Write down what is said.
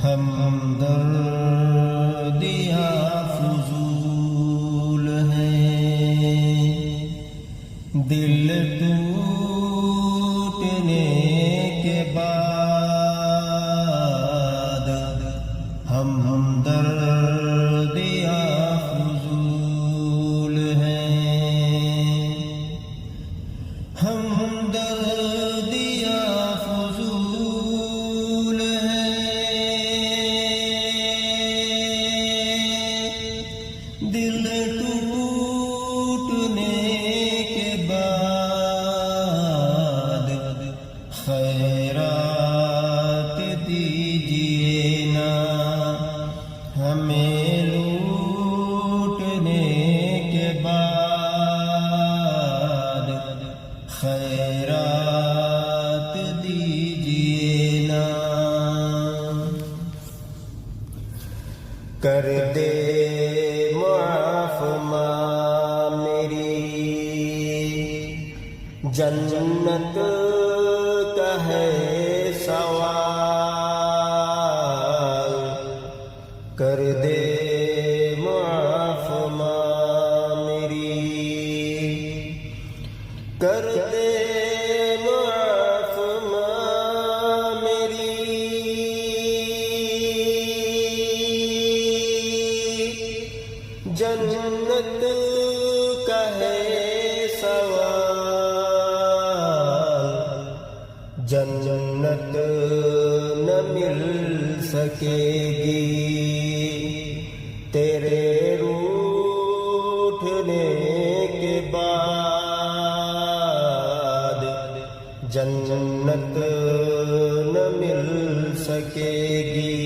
ہمدردیاں فضول ہیں، دل ٹوٹنے کے بعد ہمدردیاں فضول ہیں، ہمدردیاں فضول ہیں، دل ٹوٹنے کے بعد خیرات دیجیے نا، ہمیں لوٹنے کے بعد خیرات دیجیے نا، کر دے معاف ماں میری، جنت کا ہے سوال، کر دے معاف ماں میری، کر دے معاف ماں میری، جنت کا ہے سوال، جنت نہ مل سکے گی تیرے روٹھنے کے بعد، جنت نہ مل سکے گی